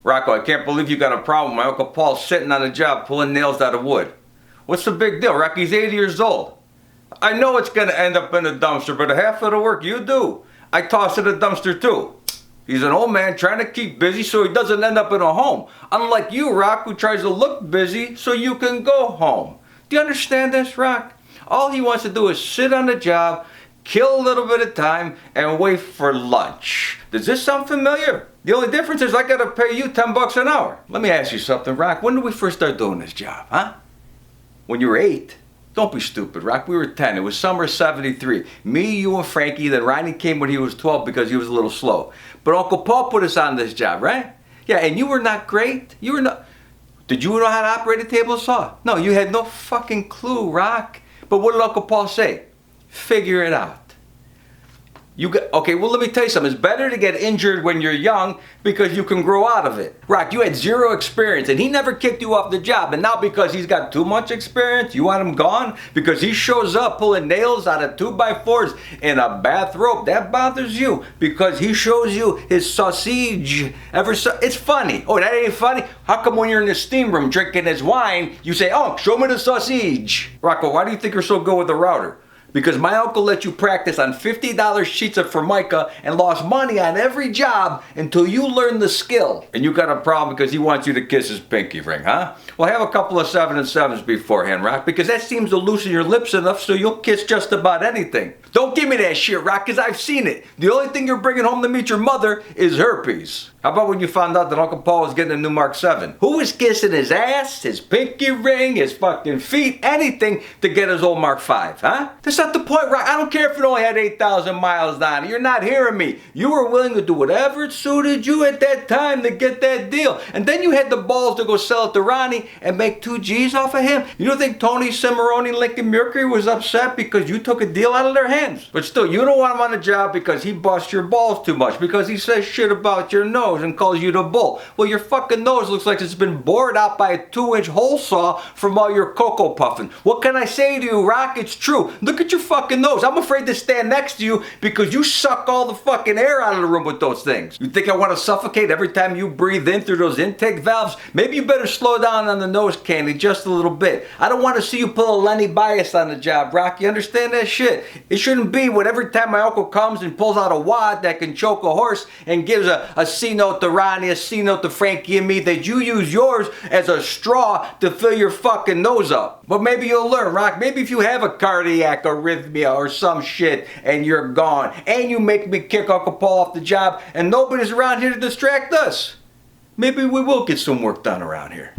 Rocco, I can't believe you got a problem. My Uncle Paul's sitting on the job pulling nails out of wood. What's the big deal? Rocky's 80 years old. I know it's going to end up in a dumpster, but half of the work you do, I toss in a dumpster too. He's an old man trying to keep busy so he doesn't end up in a home. Unlike you, Rock, who tries to look busy so you can go home. Do you understand this, Rock? All he wants to do is sit on the job, kill a little bit of time, and wait for lunch. Does this sound familiar? The only difference is I gotta pay you $10 an hour. Let me ask you something, Rock. When did we first start doing this job, huh? When you were 8? Don't be stupid, Rock. We were 10. It was summer '73. Me, you, and Frankie. Then Ronny came when he was 12 because he was a little slow. But Uncle Paul put us on this job, right? Yeah, and you were not great. You were not... Did you know how to operate a table saw? No, you had no fucking clue, Rock. But what did Uncle Paul say? Figure it out. Okay, well, let me tell you something. It's better to get injured when you're young because you can grow out of it. Rock, you had 0 experience and he never kicked you off the job. And now because he's got too much experience, you want him gone? Because he shows up pulling nails out of 2x4s in a bathrobe. That bothers you because he shows you his sausage. It's funny. Oh, that ain't funny? How come when you're in the steam room drinking his wine, you say, oh, show me the sausage? Rocco, why do you think you're so good with the router? Because my uncle let you practice on $50 sheets of Formica and lost money on every job until you learned the skill. And you got a problem because he wants you to kiss his pinky ring, huh? Well, have a couple of 7 and 7s beforehand, Rock, because that seems to loosen your lips enough so you'll kiss just about anything. Don't give me that shit, Rock, because I've seen it. The only thing you're bringing home to meet your mother is herpes. How about when you found out that Uncle Paul was getting a new Mark 7? Who was kissing his ass, his pinky ring, his fucking feet, anything to get his old Mark 5, huh? That's not the point, Rock. I don't care if it only had 8,000 miles on it. You're not hearing me. You were willing to do whatever suited you at that time to get that deal. And then you had the balls to go sell it to Ronny and make 2 G's off of him. You don't think Tony Cimarone Lincoln Mercury was upset because you took a deal out of their hands? But still, you don't want him on the job because he busts your balls too much, because he says shit about your nose and calls you the bull. Well, your fucking nose looks like it's been bored out by a 2-inch hole saw from all your cocoa puffing. What can I say to you, Rock? It's true. Look at your fucking nose. I'm afraid to stand next to you because you suck all the fucking air out of the room with those things. You think I want to suffocate every time you breathe in through those intake valves? Maybe you better slow down on the nose candy just a little bit. I don't want to see you pull a Lenny Bias on the job, Rock. You understand that shit? It shouldn't be when every time my uncle comes and pulls out a wad that can choke a horse and gives a C-note to Ronny, a C-note to Frankie and me, that you use yours as a straw to fill your fucking nose up. But maybe you'll learn, Rock. Maybe if you have a cardiac arrhythmia or some shit and you're gone and you make me kick Uncle Paul off the job and nobody's around here to distract us, maybe we will get some work done around here.